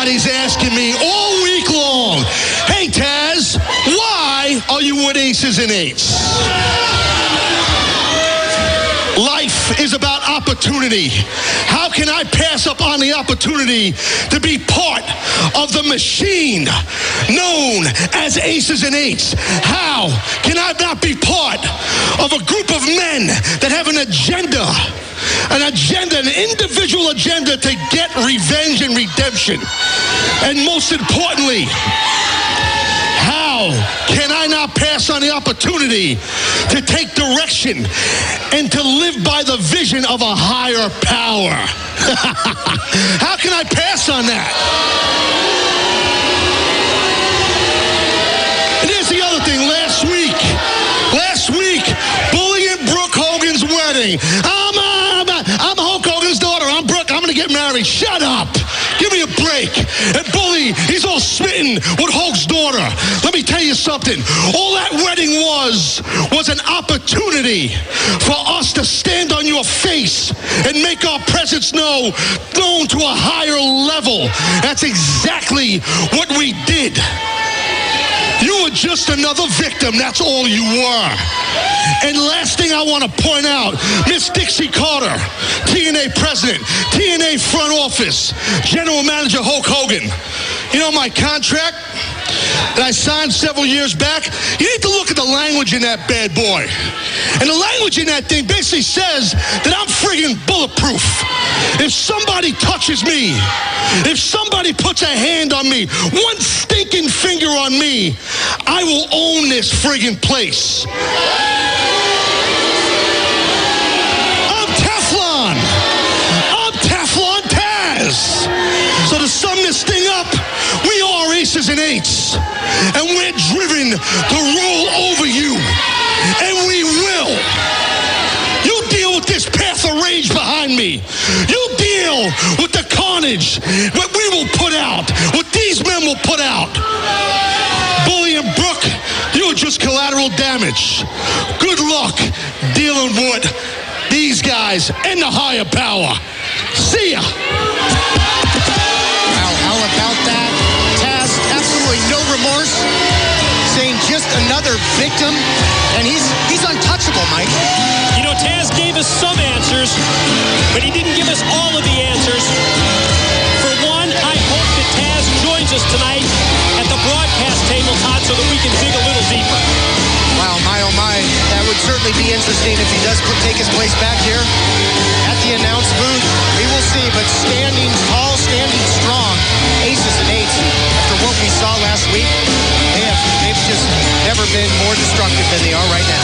Everybody's asking me all week long, hey, Taz, why are you with Aces and Eights? Life is about opportunity. How can I pass up on the opportunity to be part of the machine known as Aces and Eights? How can I not be part of a group of men that have an agenda, an individual agenda to get revenge and redemption? And most importantly, how can I not pass on the opportunity to take direction and to live by the vision of a higher power? How can I pass on that? And here's the other thing. Last week, Bully and Brooke Hogan's wedding. I'm Hulk Hogan's daughter. I'm Brooke. I'm going to get married. Shut up. Give me a break. And Bully, he's all smitten with Hulk's daughter. Let me tell you something. All that wedding was an opportunity for us to stand on your face and make our presence known to a higher level. That's exactly what we did. You were just another victim. That's all you were. And last thing I want to point out, Miss Dixie Carter, TNA president, TNA front office, general manager Hulk Hogan. You know my contract that I signed several years back? You need to look at the language in that bad boy. And the language in that thing basically says that I'm friggin' bulletproof. If somebody touches me, if somebody puts a hand on me, one stinking finger on me, I will own this friggin' place. I'm Teflon. I'm Teflon Taz. So to sum this thing up, we are Aces and Eights. And we're driven to rule over you. And we will. You deal with this path of rage behind me. You deal with the carnage that we will put out, what these men will put out. Bully and Brooke, you're just collateral damage. Good luck dealing with these guys and the higher power. See ya. Wow, how about that? Taz, absolutely no remorse. Saying just another victim. And he's untouchable, Mike. You know, Taz gave us some answers, but he didn't give us all of the answers. For one, I hope that Taz joins us tonight at the broadcast table, Todd, so that we can dig a little deeper. Wow, my oh my. That would certainly be interesting if he does take his place back here at the announce booth. We will see, but standing tall, standing strong, Aces and Eights. After what we saw last week, they've just never been more destructive than they are right now.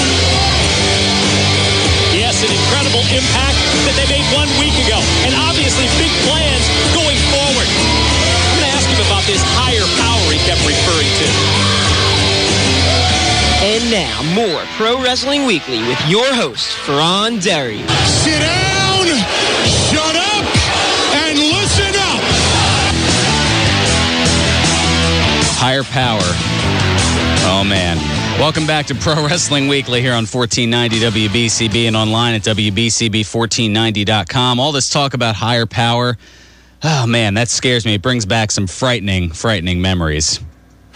Yes, an incredible impact that they made 1 week ago. And obviously big plans going forward. I'm going to ask him about this higher power he kept referring to. And now, more Pro Wrestling Weekly with your host, Fearon. Sit down, shut up, and listen up. Higher power. Oh, man. Welcome back to Pro Wrestling Weekly here on 1490 WBCB and online at WBCB1490.com. All this talk about higher power, oh, man, that scares me. It brings back some frightening memories.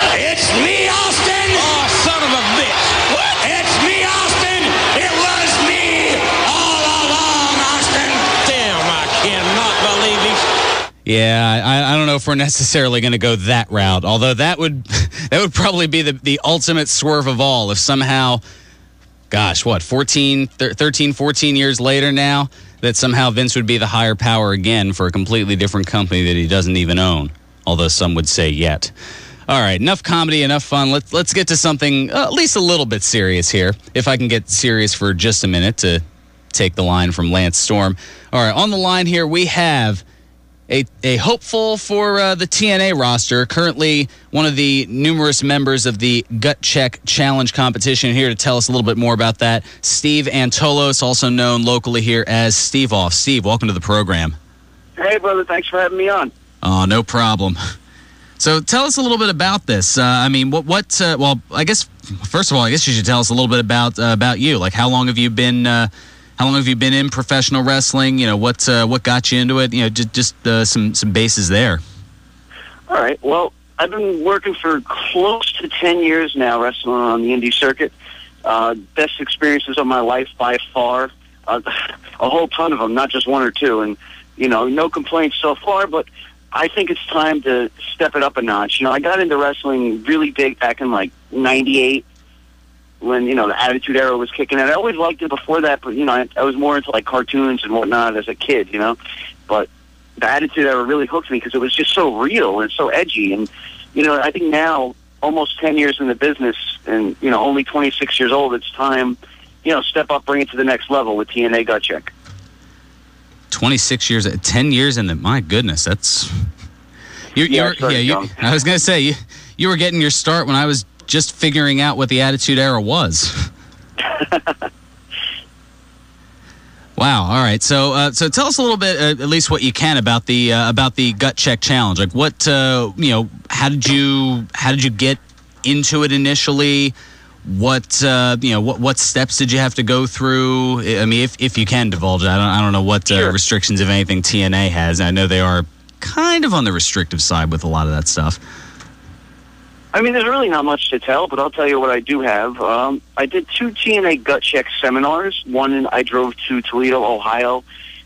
It's me, Austin! Oh, son of a bitch! What? It's me, Austin! It was me all along, Austin! Damn, I cannot believe it. Yeah, I don't know if we're necessarily going to go that route, although that would probably be the ultimate swerve of all if somehow, gosh, 13, 14 years later now, that somehow Vince would be the higher power again for a completely different company that he doesn't even own, although some would say yet. All right, enough comedy, enough fun. Let's get to something at least a little bit serious here, if I can get serious for just a minute to take the line from Lance Storm. All right, on the line here we have a hopeful for the TNA roster, currently one of the numerous members of the Gut Check Challenge competition. Here to tell us a little bit more about that, Steve Antolos, also known locally here as Steve Off. Steve, welcome to the program. Hey, brother. Thanks for having me on. Oh, no problem. So tell us a little bit about this. Well, I guess, first of all, I guess you should tell us a little bit about you. Like, how long have you been in professional wrestling? You know, what got you into it? You know, just some bases there. All right. Well, I've been working for close to 10 years now, wrestling on the indie circuit. Best experiences of my life by far. A whole ton of them, not just one or two. And, no complaints so far, but I think it's time to step it up a notch. I got into wrestling really big back in, 98 when, the Attitude Era was kicking in. I always liked it before that, but, I was more into, cartoons and whatnot as a kid, But the Attitude Era really hooked me because it was just so real and so edgy. And, I think now, almost 10 years in the business and, only 26 years old, it's time, step up, bring it to the next level with TNA Gut Check. 26 years, 10 years in the, my goodness, that's... I was going to say, you were getting your start when I was just figuring out what the Attitude Era was. Wow. All right. So tell us a little bit, at least what you can about the Gut Check Challenge. Like what, how did you get into it initially? What steps did you have to go through? I mean, if you can divulge, I don't know what restrictions, if anything, TNA has. I know they are kind of on the restrictive side with a lot of that stuff. I mean, there's really not much to tell, but I'll tell you what I do have. I did 2 TNA Gut Check seminars. One, I drove to Toledo, Ohio,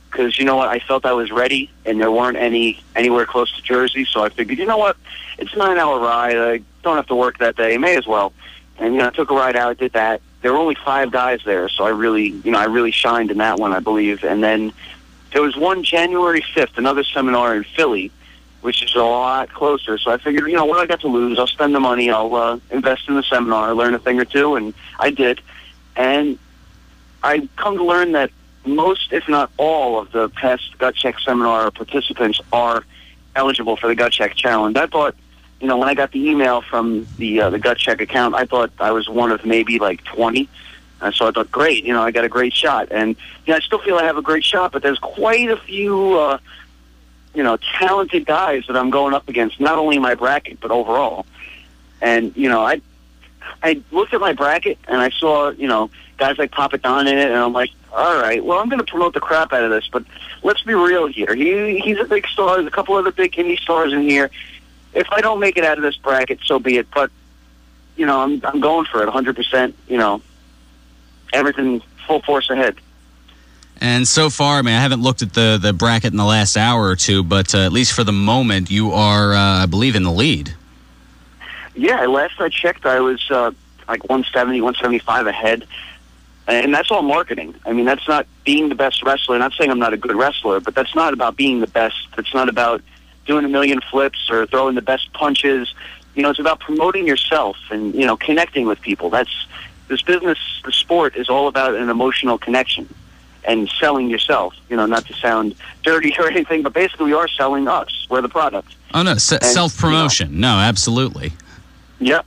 because, I felt I was ready, and there weren't anywhere close to Jersey, so I figured, it's a 9-hour ride. I don't have to work that day. May as well. And, I took a ride out, did that. There were only 5 guys there, so I really shined in that one, I believe. And then there was one January 5th, another seminar in Philly, which is a lot closer. So I figured, what I got to lose? I'll spend the money. I'll invest in the seminar, learn a thing or two, and I did. And I come to learn that most, if not all, of the past Gut Check seminar participants are eligible for the Gut Check Challenge. I thought, when I got the email from the Gut Check account, I thought I was one of maybe 20. So I thought, great, I got a great shot. And I still feel I have a great shot, but there's quite a few... talented guys that I'm going up against, not only in my bracket, but overall. And, I looked at my bracket, and I saw, guys like Papa Don in it, and I'm like, all right, well, I'm going to promote the crap out of this, but let's be real here. He's a big star. There's a couple other big indie stars in here. If I don't make it out of this bracket, so be it. But, I'm going for it 100%, everything full force ahead. And so far, I I haven't looked at the bracket in the last hour or two, but at least for the moment, you are, I believe, in the lead. Yeah, last I checked, I was 170, 175 ahead. And that's all marketing. I mean, that's not being the best wrestler. Not saying I'm not a good wrestler, but that's not about being the best. It's not about doing a million flips or throwing the best punches. It's about promoting yourself and, connecting with people. This business, the sport, is all about an emotional connection. And selling yourself, not to sound dirty or anything, but basically we are selling us. We're the product. Oh, no, self-promotion. No, absolutely. Yep.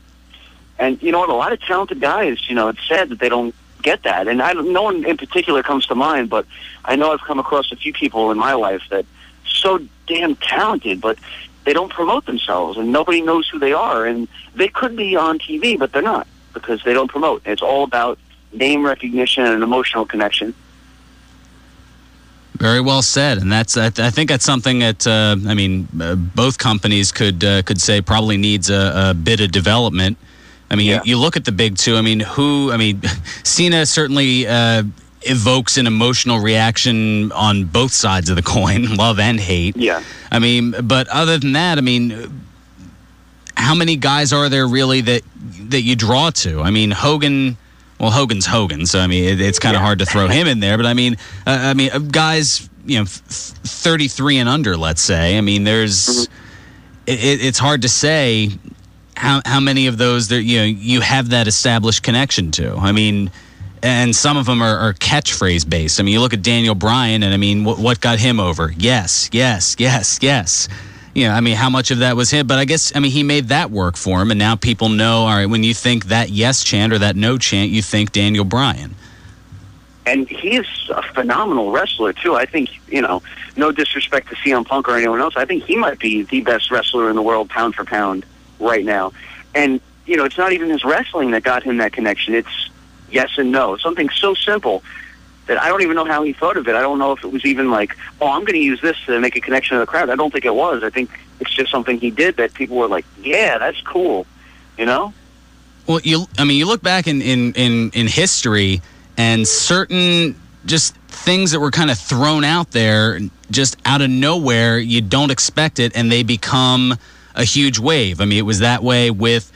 And a lot of talented guys, it's sad that they don't get that. And no one in particular comes to mind, but I know I've come across a few people in my life that so damn talented, but they don't promote themselves, and nobody knows who they are. And they could be on TV, but they're not, because they don't promote. It's all about name recognition and emotional connection. Very well said, and I think that's something that both companies could say probably needs a bit of development. You look at the big two. Cena certainly evokes an emotional reaction on both sides of the coin, love and hate. Yeah. But other than that, how many guys are there really that you draw to? Hogan. Well, Hogan's Hogan, so it's kind of hard to throw him in there. But guys, 33 and under, let's say. There's, it's hard to say how many of those there you have that established connection to. And some of them are catchphrase based. You look at Daniel Bryan, and what got him over? Yes, yes, yes, yes. How much of that was him? But I guess, he made that work for him, and now people know, all right, when you think that yes chant or that no chant, you think Daniel Bryan. And he's a phenomenal wrestler, too. I think, no disrespect to CM Punk or anyone else, I think he might be the best wrestler in the world, pound for pound, right now. And, it's not even his wrestling that got him that connection. It's yes and no. Something so simple. that I don't even know how he thought of it. I don't know if it was even like, oh, I'm going to use this to make a connection to the crowd. I don't think it was. I think it's just something he did that people were like, yeah, that's cool, you know? Well, you look back in history, and certain just things that were kind of thrown out there just out of nowhere, you don't expect it, and they become a huge wave. I mean, it was that way with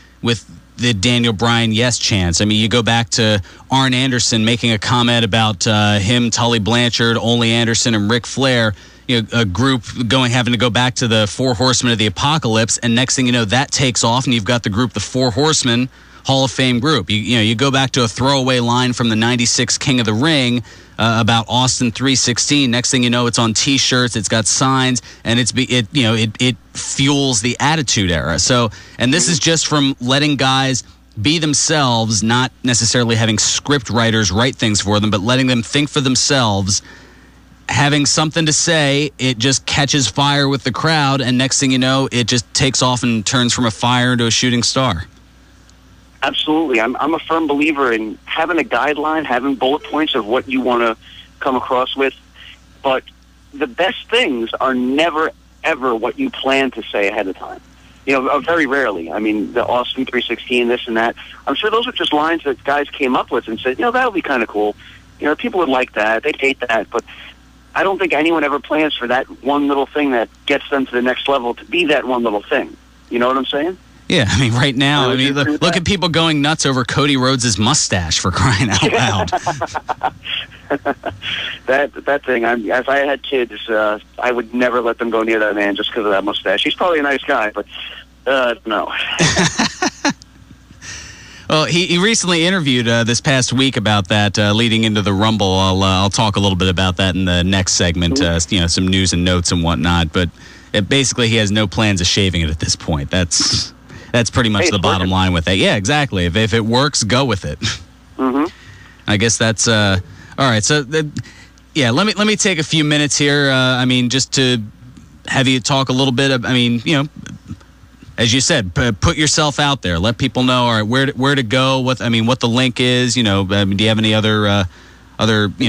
the Daniel Bryan yes chants. I mean, you go back to Arn Anderson making a comment about him, Tully Blanchard, Ole Anderson, and Ric Flair, you know, a group having to go back to the Four Horsemen of the Apocalypse, and next thing you know, that takes off, and you've got the group, the Four Horsemen Hall of Fame group. You go back to a throwaway line from the '96 King of the Ring about Austin 316. Next thing you know, it's on T-shirts, it's got signs, and it fuels the Attitude Era. So, and this is just from letting guys be themselves, not necessarily having script writers write things for them, but letting them think for themselves, having something to say. It just catches fire with the crowd, and next thing you know, it just takes off and turns from a fire into a shooting star. Absolutely. I'm a firm believer in having a guideline, having bullet points of what you want to come across with. But the best things are never, ever what you plan to say ahead of time. You know, very rarely. I mean, the Austin 316, this and that. I'm sure those are just lines that guys came up with and said, you know, that would be kind of cool. You know, people would like that. They'd hate that. But I don't think anyone ever plans for that one little thing that gets them to the next level to be that one little thing. You know what I'm saying? Yeah, I mean, right now, look at people going nuts over Cody Rhodes' mustache, for crying out loud. that thing, if I had kids, I would never let them go near that man just because of that mustache. He's probably a nice guy, but no. Well, he recently interviewed this past week about that leading into the Rumble. I'll talk a little bit about that in the next segment, some news and notes and whatnot. But basically, he has no plans of shaving it at this point. That's pretty much the bottom line with that. Yeah, exactly. If it works, go with it. Mm-hmm. I guess that's all right. So, let me take a few minutes here. Just to have you talk a little bit. As you said, put yourself out there. Let people know. All right, where to go. What the link is. Do you have any other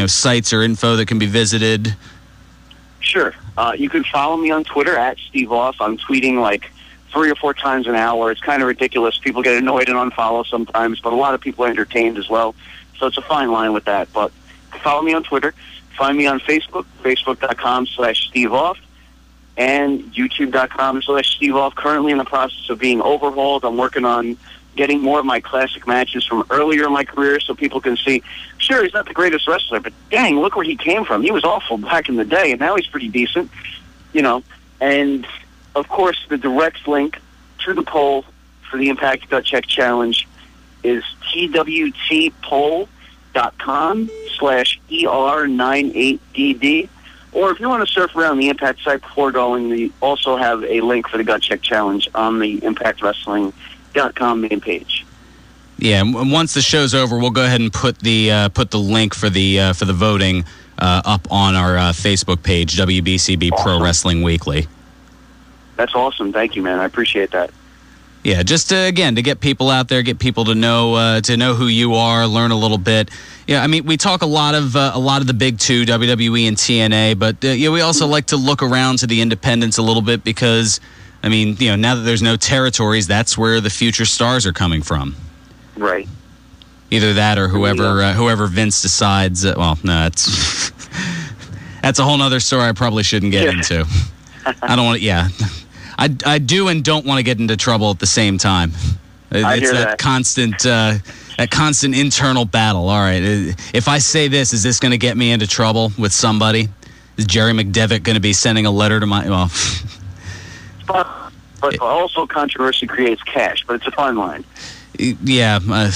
sites or info that can be visited? Sure. You can follow me on Twitter at Steve Off. I'm tweeting like 3 or 4 times an hour. It's kind of ridiculous. People get annoyed and unfollow sometimes, but a lot of people are entertained as well. So it's a fine line with that. But follow me on Twitter. Find me on Facebook, facebook.com/Steve Off, and youtube.com/Steve Off. Currently in the process of being overhauled. I'm working on getting more of my classic matches from earlier in my career so people can see, sure, he's not the greatest wrestler, but dang, look where he came from. He was awful back in the day, and now he's pretty decent, and of course, the direct link to the poll for the Impact Gut Check Challenge is twtpol.com/ER98DD. Or if you want to surf around the Impact site before going, we also have a link for the Gut Check Challenge on the ImpactWrestling.com main page. Yeah, and once the show's over, we'll go ahead and put the link for the voting up on our Facebook page, WBCB Awesome. Pro Wrestling Weekly. That's awesome. Thank you, man. I appreciate that. Yeah, just to get people out there, get people to know who you are, learn a little bit. Yeah, I mean, we talk a lot of the big two, WWE and TNA, but we also like to look around to the independents a little bit because, I mean, now that there's no territories, that's where the future stars are coming from. Right. Either that or whoever Vince decides. That's a whole other story I probably shouldn't get into. I don't want to. Yeah. I do and don't want to get into trouble at the same time. It's that constant internal battle. All right, if I say this, is this going to get me into trouble with somebody? Is Jerry McDevitt going to be sending a letter to my? Well, but also controversy creates cash. But it's a fine line. Yeah, I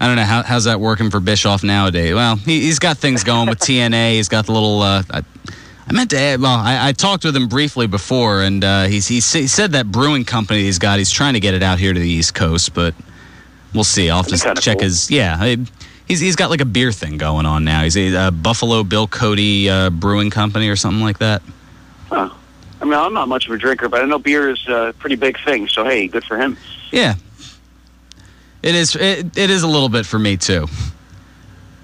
don't know how's that working for Bischoff nowadays. Well, he's got things going with TNA. He's got the little. I meant to add, I talked with him briefly before, and he said that brewing company he's got, he's trying to get it out here to the East Coast, but we'll see. I'll just check his, he's got like a beer thing going on now. He's a Buffalo Bill Cody brewing company or something like that. Huh. I mean, I'm not much of a drinker, but I know beer is a pretty big thing, so hey, good for him. Yeah. It is a little bit for me, too.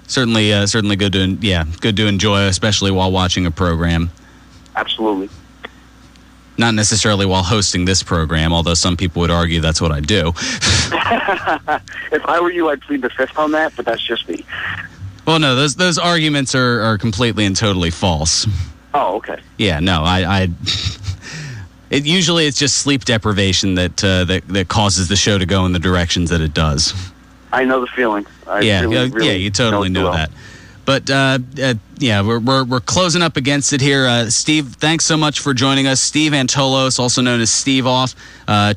Certainly good to enjoy, especially while watching a program. Absolutely. Not necessarily while hosting this program, although some people would argue that's what I do. If I were you, I'd plead the fifth on that, but that's just me. Well, no, those arguments are completely and totally false. Oh, okay. Yeah, no, usually it's just sleep deprivation that causes the show to go in the directions that it does. I know the feeling. You totally know that. But we're closing up against it here. Steve, thanks so much for joining us. Steve Antolos, also known as Steve Off.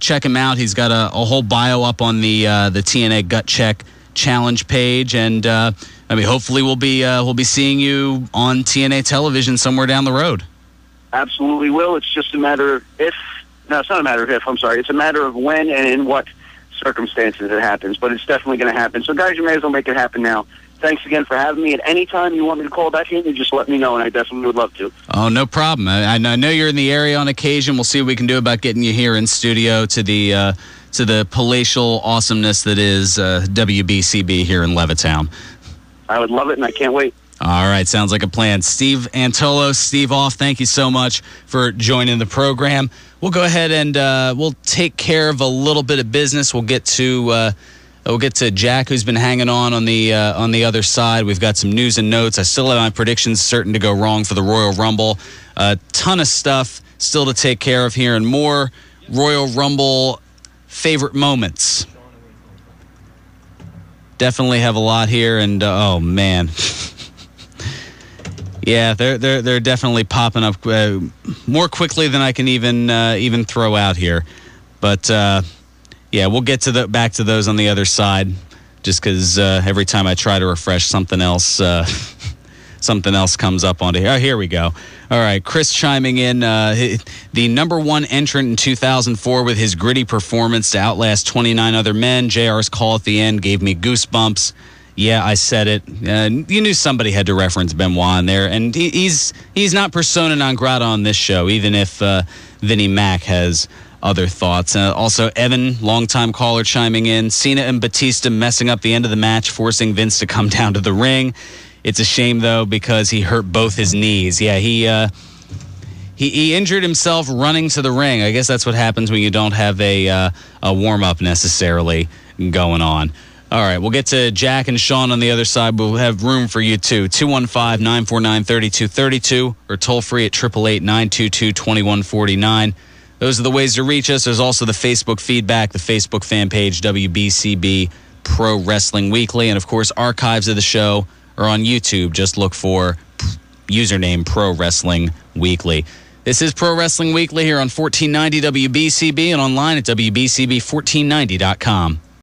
Check him out. He's got a whole bio up on the TNA Gut Check challenge page, and hopefully we'll be seeing you on TNA television somewhere down the road. Absolutely will. It's just a matter of if. No, it's not a matter of if. I'm sorry. It's a matter of when and in what circumstances it happens. But it's definitely going to happen. So, guys, you may as well make it happen now. Thanks again for having me. At any time you want me to call back in, you just let me know, and I definitely would love to. Oh, no problem. I know you're in the area on occasion. We'll see what we can do about getting you here in studio to the palatial awesomeness that is WBCB here in Levittown. I would love it, and I can't wait. All right, sounds like a plan. Steve Antolos, Steve Off, thank you so much for joining the program. We'll go ahead and we'll take care of a little bit of business. We'll get to Jack, who's been hanging on the other side. We've got some news and notes. I still have my predictions certain to go wrong for the Royal Rumble. A ton of stuff still to take care of here, and more Royal Rumble favorite moments. Definitely have a lot here, and oh man. Yeah, they're definitely popping up more quickly than I can even throw out here. But we'll get back to those on the other side. Just because every time I try to refresh, something else comes up onto here. Oh, here we go. All right, Chris chiming in. The number one entrant in 2004 with his gritty performance to outlast 29 other men. JR's call at the end gave me goosebumps. Yeah, I said it. You knew somebody had to reference Benoit in there, and he's not persona non grata on this show, even if Vinnie Mac has other thoughts. Also, Evan, longtime caller, chiming in. Cena and Batista messing up the end of the match, forcing Vince to come down to the ring. It's a shame, though, because he hurt both his knees. Yeah, he injured himself running to the ring. I guess that's what happens when you don't have a warm-up necessarily going on. All right, we'll get to Jack and Sean on the other side. We'll have room for you, too. 215-949-3232 or toll free at 888-922-2149. Those are the ways to reach us. There's also the Facebook feedback, the Facebook fan page, WBCB Pro Wrestling Weekly. And, of course, archives of the show are on YouTube. Just look for username Pro Wrestling Weekly. This is Pro Wrestling Weekly here on 1490 WBCB and online at WBCB1490.com.